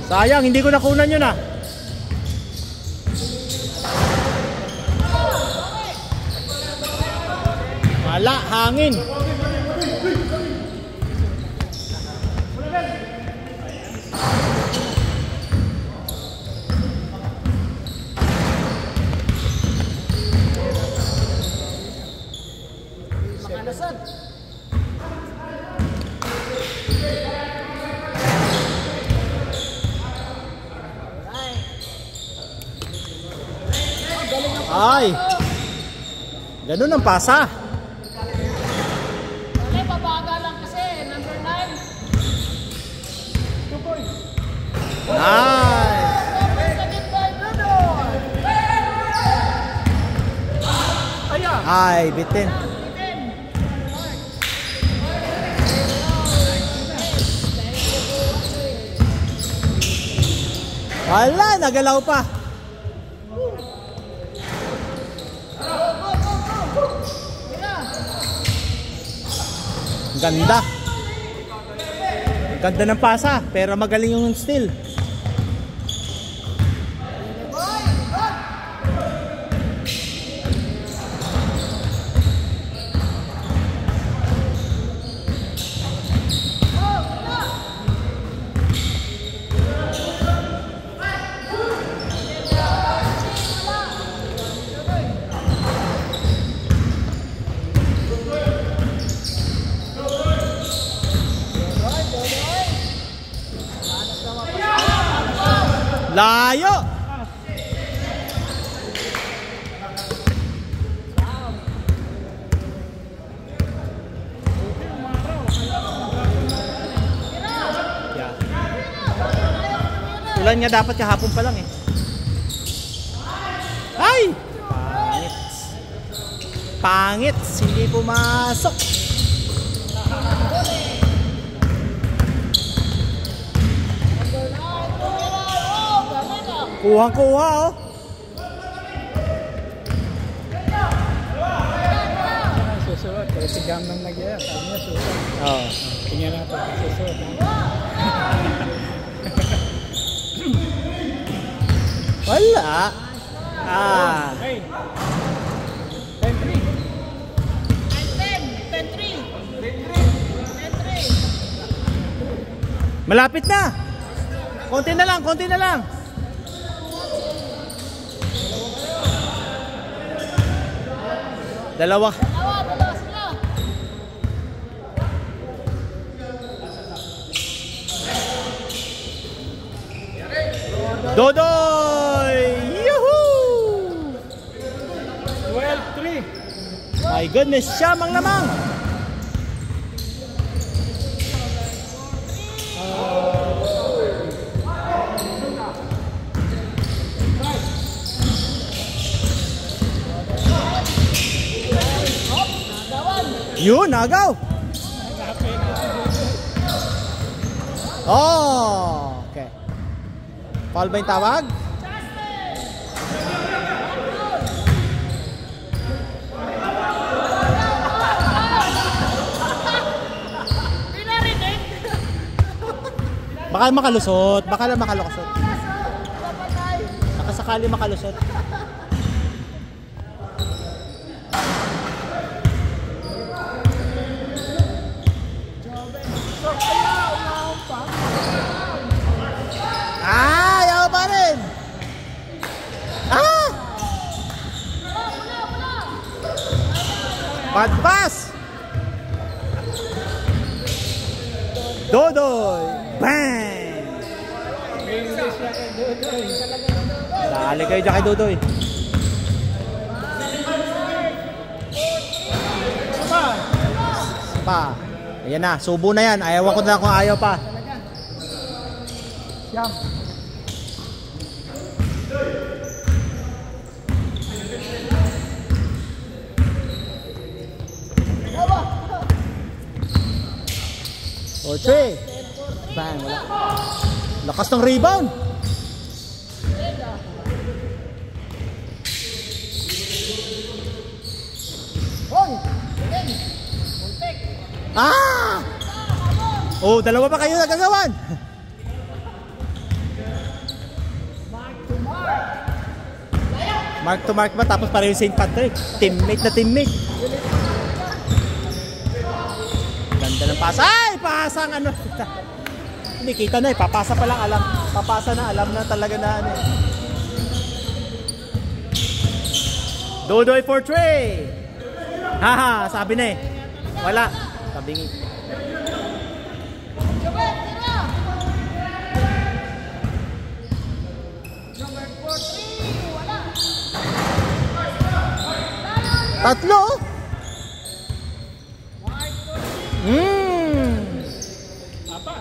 Sayang, hindi ko nakunan yun ah. Wala, hangin. Makalasan. Ay, ganun ang pasa. Okay, babaga lang kasi. Number 9. 2 points. Nice. Ay, bitin. Wala, nagalaw pa. Ganda. Ganda ng pasa, pero magaling yung steal. Layo. Yeah. Ulan nga dapat kahapon pa lang eh. Ay! Pangit. Pangit, hindi pumasok. Kuha-kuha oh. Susunod, pero si Gam nang nagyaya, sabi niya susunod. Oo. Tingnan natin, susunod. Wala. Ah. Hey. 10-3. 10-3. Malapit na. Konti na lang, konti na lang. Dalawa. Sila. Dodoy! Yuhuu! 12-3. My goodness, siyamang lamang. Yun, nagaw. Oh, okay. Foul ba yung tawag? Baka makalusot. Baka lang makalusot. Baka sakali makalusot. Ayaw pa rin. Ah! Bad pass. Dodoy. Bang! Dali kayo dyan kay Dodoy. Pa. Ayan na, subo na yan. Ayaw ko na kung ayaw pa. Siyam. O, 3. Bang, wala. Lakas ng rebound. Ah! Oh, dalawa pa kayo nagagawan. Mark to mark ba? Tapos pareho yung St. Patrick. Teammate na teammate. Ganda ng pasa. Ay! Pasang ano. Hindi, kita na eh. Papasa pa lang. Alam. Papasa na. Alam na talaga na ano. Dodoy for three. Haha, sabi na eh. Wala. Tabingi. Tatlo. Apat.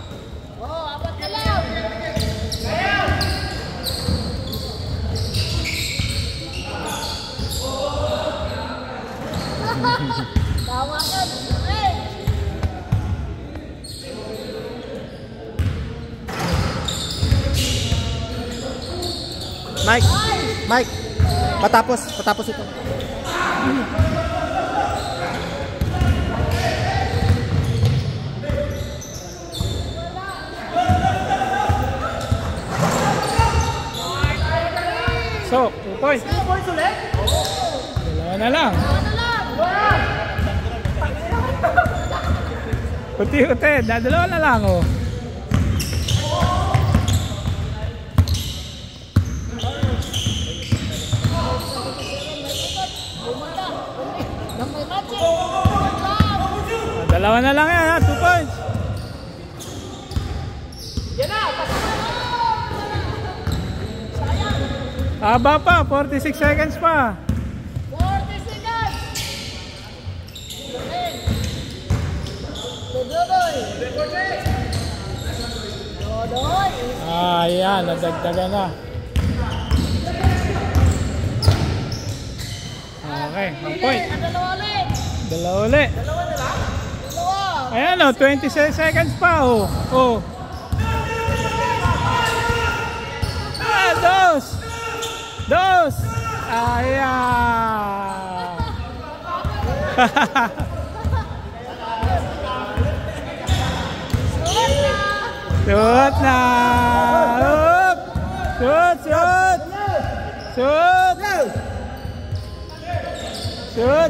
Oh, apat na lang. Tama ka. Mike. Mike. Patapos ito. So, 2 points. 2 points ulit? Dalawa na lang. Uti-uti, dadalawa na lang oh. Dalawa na lang yan ha, 2 points. Haba pa, 46 seconds pa. 40 seconds. Dodoy. Dodoy. Ayan, nadagdagan na. Okay, 1 point. Dalawa ulit. Dalawa ulit. Dalawa. Ayan o, 26 seconds pa oh. Oh. Dos. Ayan. Shoot na. Up.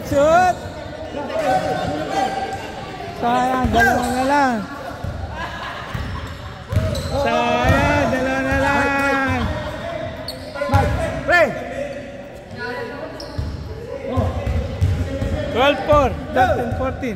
Shoot. Sayang, dalawa na lang. Sayang, dalawa na lang. 12-4, 13-14.